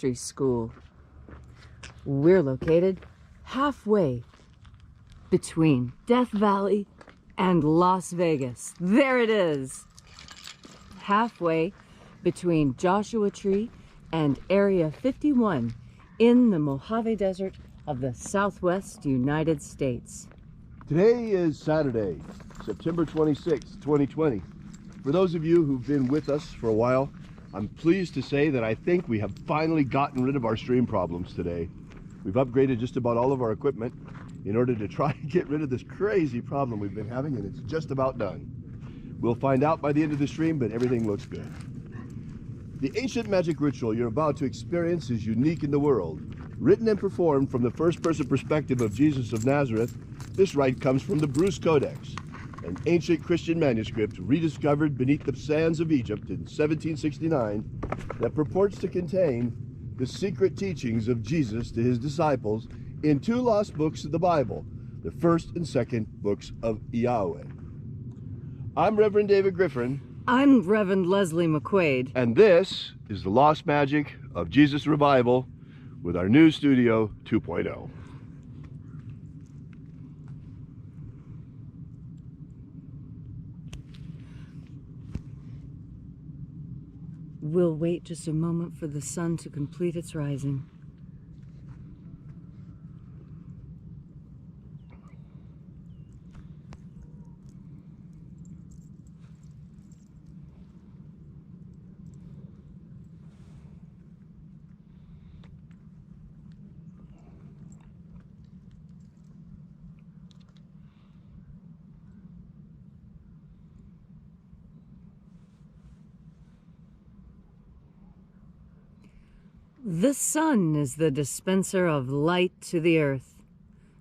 Ministry School. We're located halfway between Death Valley and Las Vegas. There it is. Halfway between Joshua Tree and Area 51 in the Mojave Desert of the Southwest United States. Today is Saturday, September 26, 2020. For those of you who've been with us for a while, I'm pleased to say that I think we have finally gotten rid of our stream problems today. We've upgraded just about all of our equipment in order to try and get rid of this crazy problem we've been having, and it's just about done. We'll find out by the end of the stream, but everything looks good. The ancient magic ritual you're about to experience is unique in the world. Written and performed from the first-person perspective of Jesus of Nazareth, this rite comes from the Bruce Codex, an ancient Christian manuscript rediscovered beneath the sands of Egypt in 1769 that purports to contain the secret teachings of Jesus to his disciples in two lost books of the Bible, the first and second books of Yahweh. I'm Reverend David Griffin. I'm Reverend Leslie McQuaid. And this is the Lost Magic of Jesus Revival with our new Studio 2.0. We'll wait just a moment for the sun to complete its rising. The sun is the dispenser of light to the earth.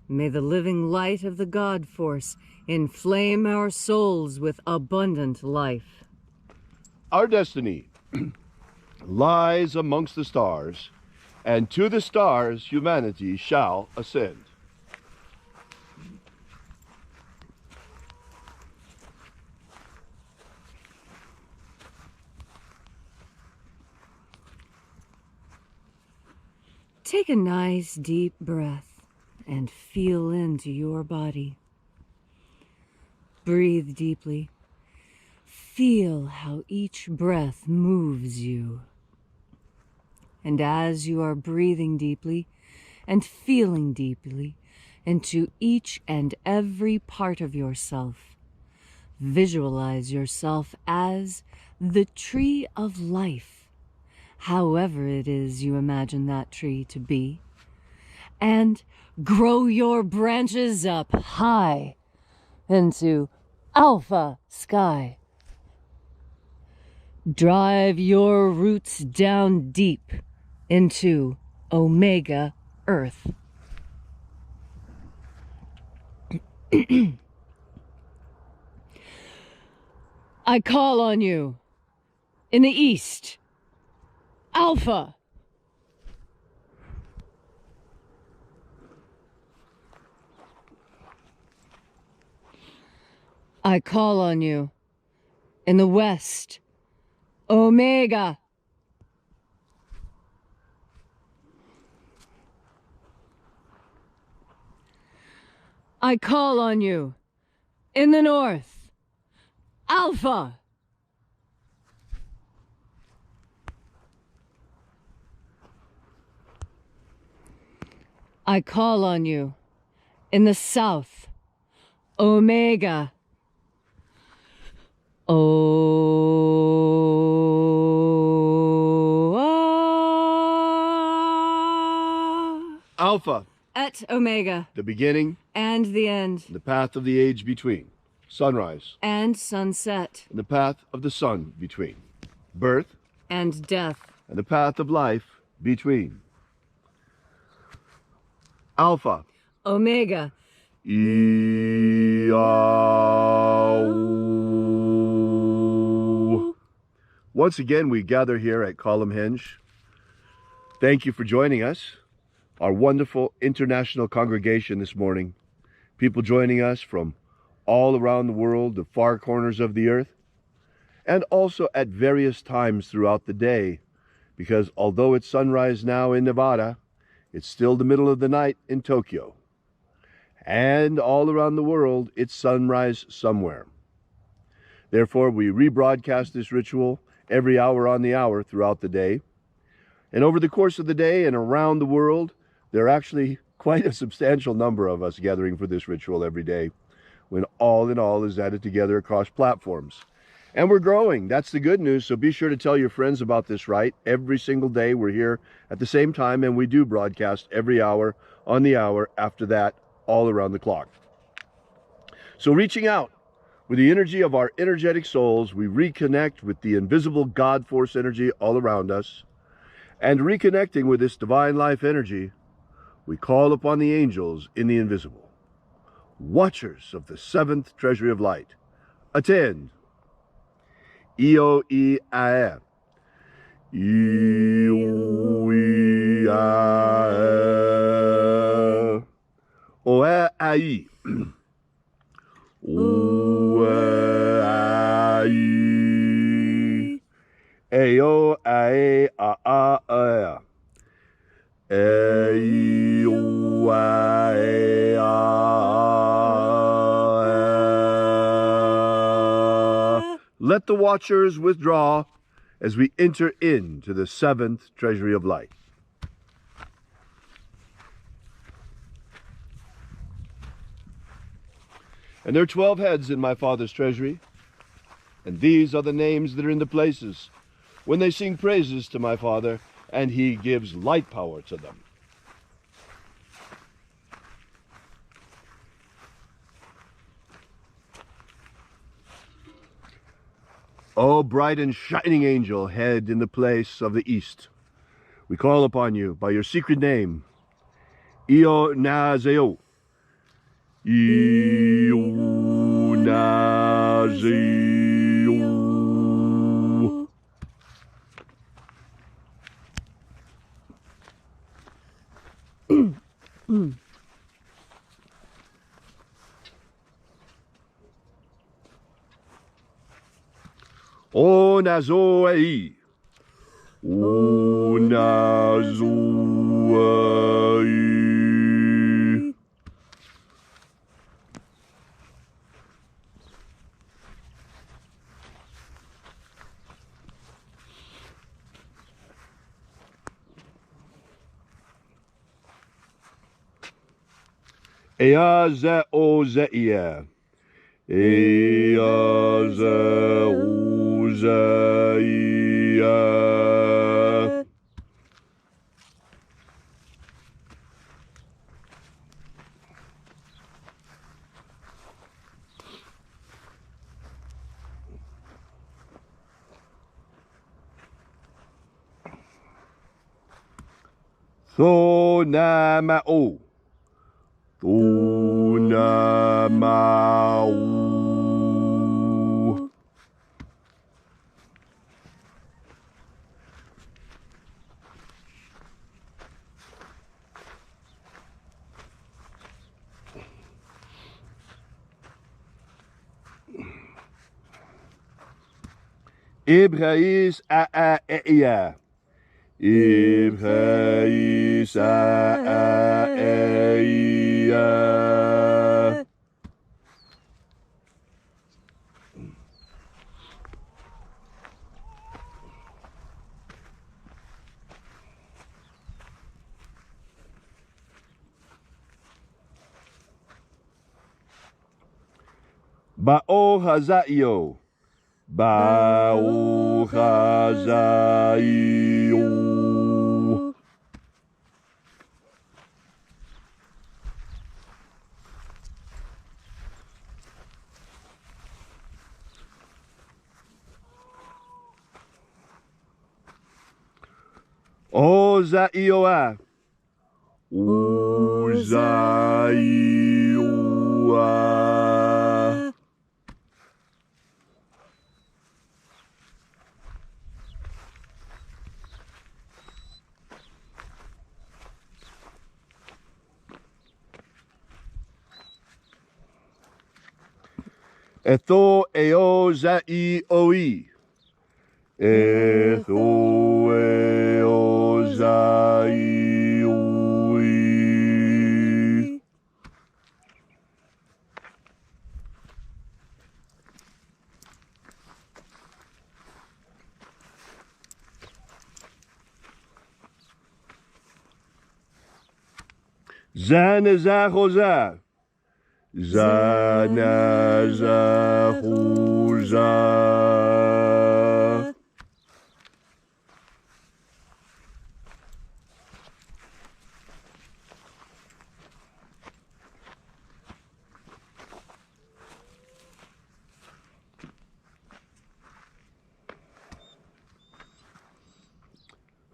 May the living light of the God force inflame our souls with abundant life. Our destiny lies amongst the stars, and to the stars humanity shall ascend. Take a nice deep breath and feel into your body. Breathe deeply. Feel how each breath moves you. And as you are breathing deeply and feeling deeply into each and every part of yourself, visualize yourself as the tree of life, however it is you imagine that tree to be, and grow your branches up high into alpha sky. Drive your roots down deep into omega earth. I call on you in the east, Alpha. I call on you in the west, Omega. I call on you in the north, Alpha. I call on you in the south, Omega. Alpha. Et Omega. The beginning. And the end. The path of the age between. Sunrise. And sunset. And the path of the sun between. Birth. And death. And the path of life between. Alpha. Omega. Once again, we gather here at Columnhenge. Thank you for joining us, our wonderful international congregation this morning. People joining us from all around the world, the far corners of the earth, and also at various times throughout the day, because although it's sunrise now in Nevada, it's still the middle of the night in Tokyo. And all around the world, it's sunrise somewhere. Therefore, we rebroadcast this ritual every hour on the hour throughout the day. And over the course of the day and around the world, there are actually quite a substantial number of us gathering for this ritual every day, when all in all is added together across platforms. And we're growing. That's the good news. So be sure to tell your friends about this rite. Every single day we're here at the same time, and we do broadcast every hour on the hour after that, all around the clock. So reaching out with the energy of our energetic souls, we reconnect with the invisible God force energy all around us. And reconnecting with this divine life energy, we call upon the angels in the invisible, watchers of the seventh treasury of light. Attend. Io I Ae. Io I Ae. Oe Ai. Oe Ai. Eo Ae A A A. Eo Ae A. Let the watchers withdraw as we enter into the seventh treasury of light. And there are 12 heads in my Father's treasury, and these are the names that are in the places when they sing praises to my Father, and he gives light power to them. O bright and shining angel, head in the place of the east, we call upon you by your secret name, Io Nazeo. Io Nazeo. O Nazoei. O Nazoei. Ea ze o zeia. Ea ze o zeia. Tho na ma o. Tho na ma o. Ibrahis a eia. Ibrahis a eia. Ba'o hazaio. Ba'o hazaio. O zaioa. O zaioa. Etho eo zai oi. Ethoe ozai. Zanazahoza. Zanazahoza.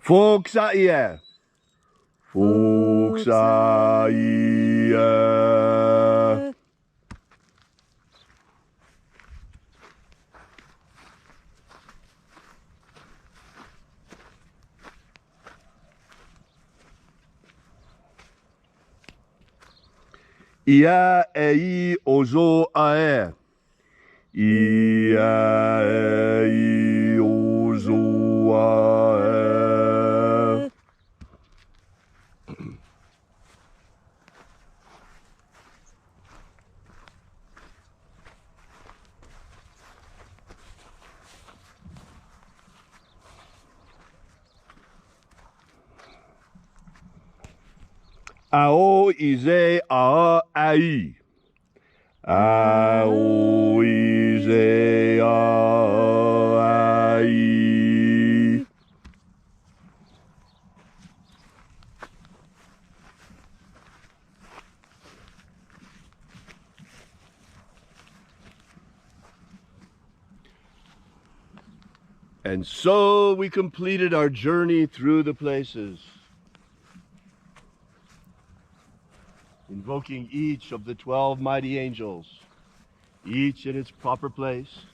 Foxaia. Foxaia. Ia ei ozo ae. Ia ei ozo ae. Ao ize a ai. Ao ize a ai. And so we completed our journey through the places, invoking each of the 12 mighty angels, each in its proper place,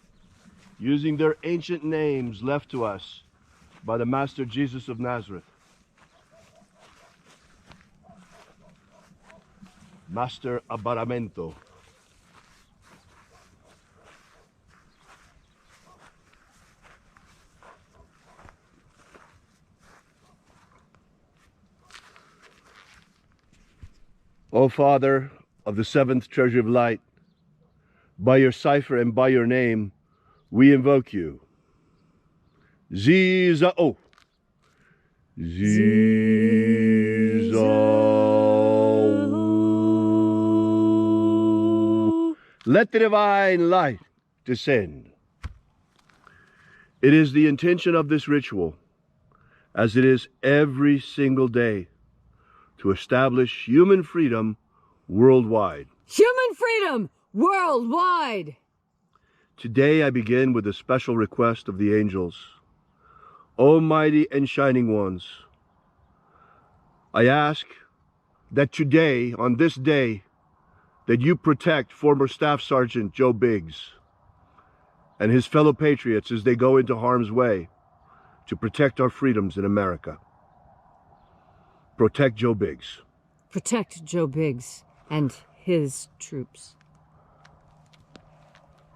using their ancient names left to us by the Master Jesus of Nazareth. Master Abaramento. O Father of the seventh treasure of light, by your cipher and by your name, we invoke you. Zizao. Zizao. Let the divine light descend. It is the intention of this ritual, as it is every single day, to establish human freedom worldwide. Human freedom worldwide! Today I begin with a special request of the angels. O mighty and shining ones, I ask that today, on this day, that you protect former Staff Sergeant Joe Biggs and his fellow patriots as they go into harm's way to protect our freedoms in America. Protect Joe Biggs. Protect Joe Biggs and his troops.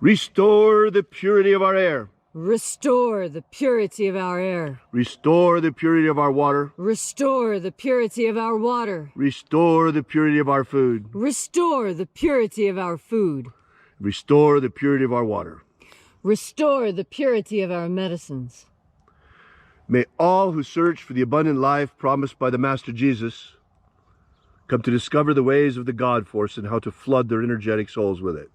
Restore the purity of our air. Restore the purity of our air. Restore the purity of our water. Restore the purity of our water. Restore the purity of our food. Restore the purity of our food. Restore the purity of our water. Restore the purity of our medicines. May all who search for the abundant life promised by the Master Jesus come to discover the ways of the God force and how to flood their energetic souls with it.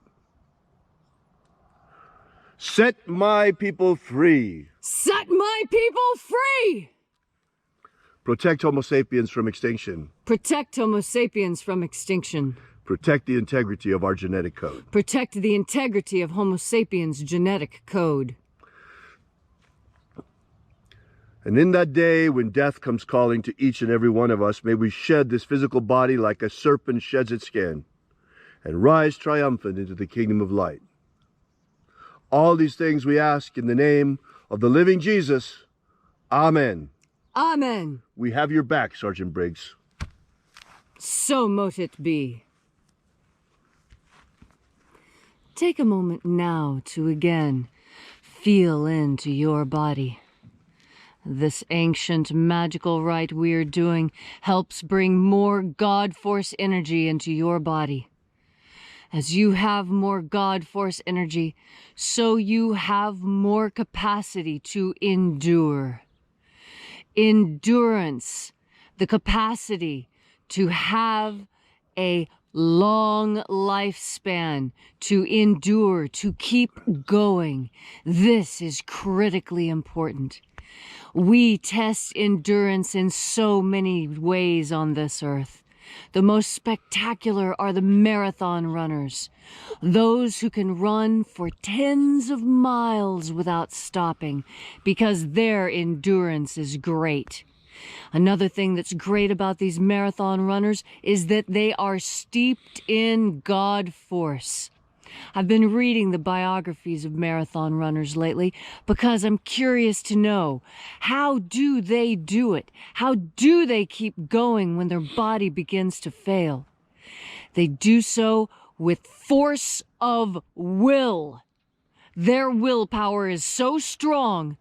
Set my people free. Set my people free! Protect Homo sapiens from extinction. Protect Homo sapiens from extinction. Protect the integrity of our genetic code. Protect the integrity of Homo sapiens' genetic code. And in that day when death comes calling to each and every one of us, may we shed this physical body like a serpent sheds its skin and rise triumphant into the kingdom of light. All these things we ask in the name of the living Jesus. Amen. Amen. We have your back, Sergeant Briggs. So mote it be. Take a moment now to again Feel into your body. This ancient magical rite we're doing helps bring more God Force energy into your body. As you have more God Force energy, so you have more capacity to endure. Endurance, the capacity to have a long lifespan, to endure, to keep going. This is critically important. We test endurance in so many ways on this earth. The most spectacular are the marathon runners, those who can run for tens of miles without stopping because their endurance is great. Another thing that's great about these marathon runners is that they are steeped in God Force. I've been reading the biographies of marathon runners lately because I'm curious to know, how do they do it? How do they keep going when their body begins to fail? They do so with force of will. Their willpower is so strong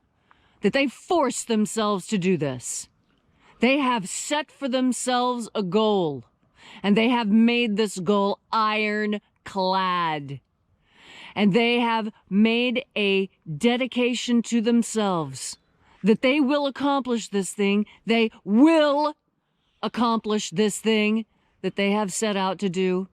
that they force themselves to do this. They have set for themselves a goal, and they have made this goal ironclad. And they have made a dedication to themselves that they will accomplish this thing. They will accomplish this thing that they have set out to do.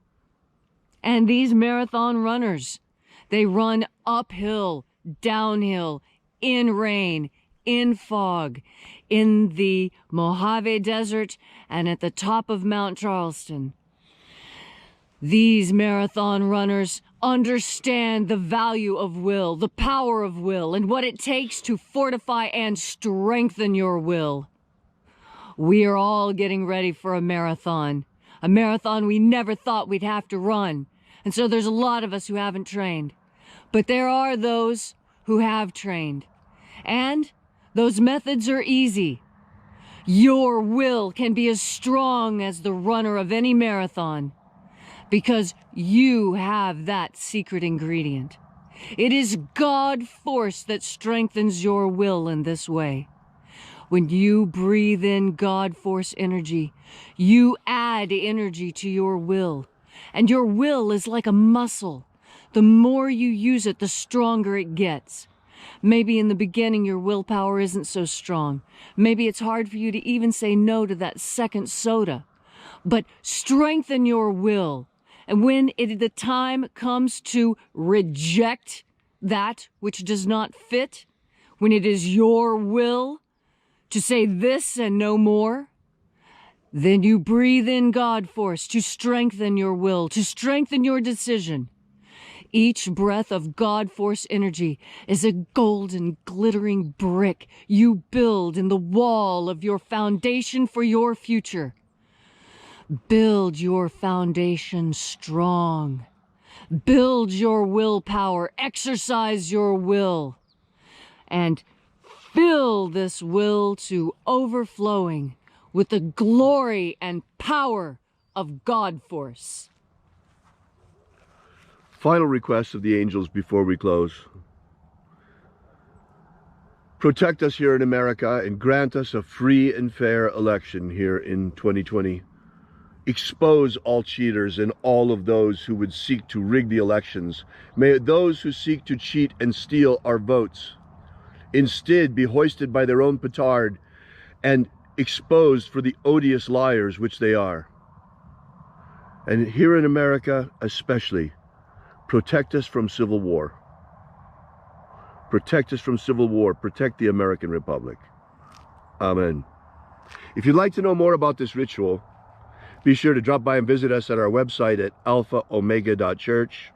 And these marathon runners, they run uphill, downhill, in rain, in fog, in the Mojave Desert, and at the top of Mount Charleston. These marathon runners understand the value of will, the power of will, and what it takes to fortify and strengthen your will. We are all getting ready for a marathon we never thought we'd have to run. And so there's a lot of us who haven't trained. But there are those who have trained. And those methods are easy. Your will can be as strong as the runner of any marathon, because you have that secret ingredient. It is God Force that strengthens your will in this way. When you breathe in God Force energy, you add energy to your will. And your will is like a muscle. The more you use it, the stronger it gets. Maybe in the beginning your willpower isn't so strong. Maybe it's hard for you to even say no to that second soda. But strengthen your will. And when the time comes to reject that which does not fit, when it is your will to say this and no more, then you breathe in God Force to strengthen your will, to strengthen your decision. Each breath of God Force energy is a golden, glittering brick you build in the wall of your foundation for your future. Build your foundation strong. Build your willpower. Exercise your will. And fill this will to overflowing with the glory and power of God Force. Final request of the angels before we close. Protect us here in America and grant us a free and fair election here in 2020. Expose all cheaters and all of those who would seek to rig the elections. May those who seek to cheat and steal our votes instead be hoisted by their own petard and exposed for the odious liars which they are. And here in America especially, protect us from civil war. Protect us from civil war. Protect the American Republic. Amen. If you'd like to know more about this ritual, be sure to drop by and visit us at our website at alphaomega.church.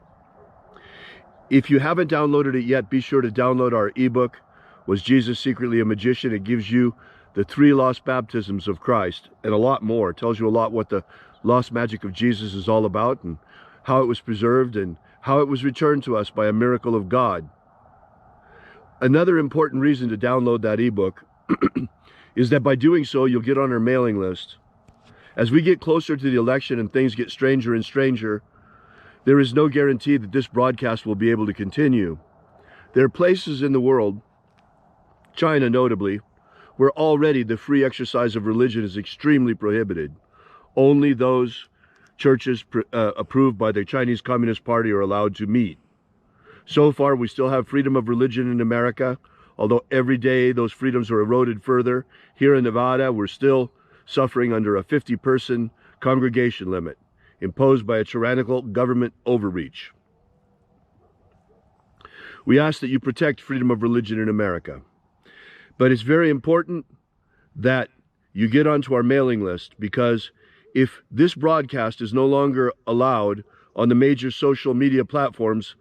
If you haven't downloaded it yet, be sure to download our ebook, Was Jesus Secretly a Magician? It gives you the 3 lost baptisms of Christ and a lot more. It tells you a lot what the lost magic of Jesus is all about and how it was preserved and how it was returned to us by a miracle of God. Another important reason to download that ebook is that by doing so, you'll get on our mailing list. As we get closer to the election and things get stranger and stranger, there is no guarantee that this broadcast will be able to continue. There are places in the world, China notably, where already the free exercise of religion is extremely prohibited. Only those churches approved by the Chinese Communist Party are allowed to meet. So far, we still have freedom of religion in America, although every day those freedoms are eroded further. Here in Nevada, we're still suffering under a 50-person congregation limit imposed by a tyrannical government overreach. We ask that you protect freedom of religion in America. But it's very important that you get onto our mailing list, because if this broadcast is no longer allowed on the major social media platforms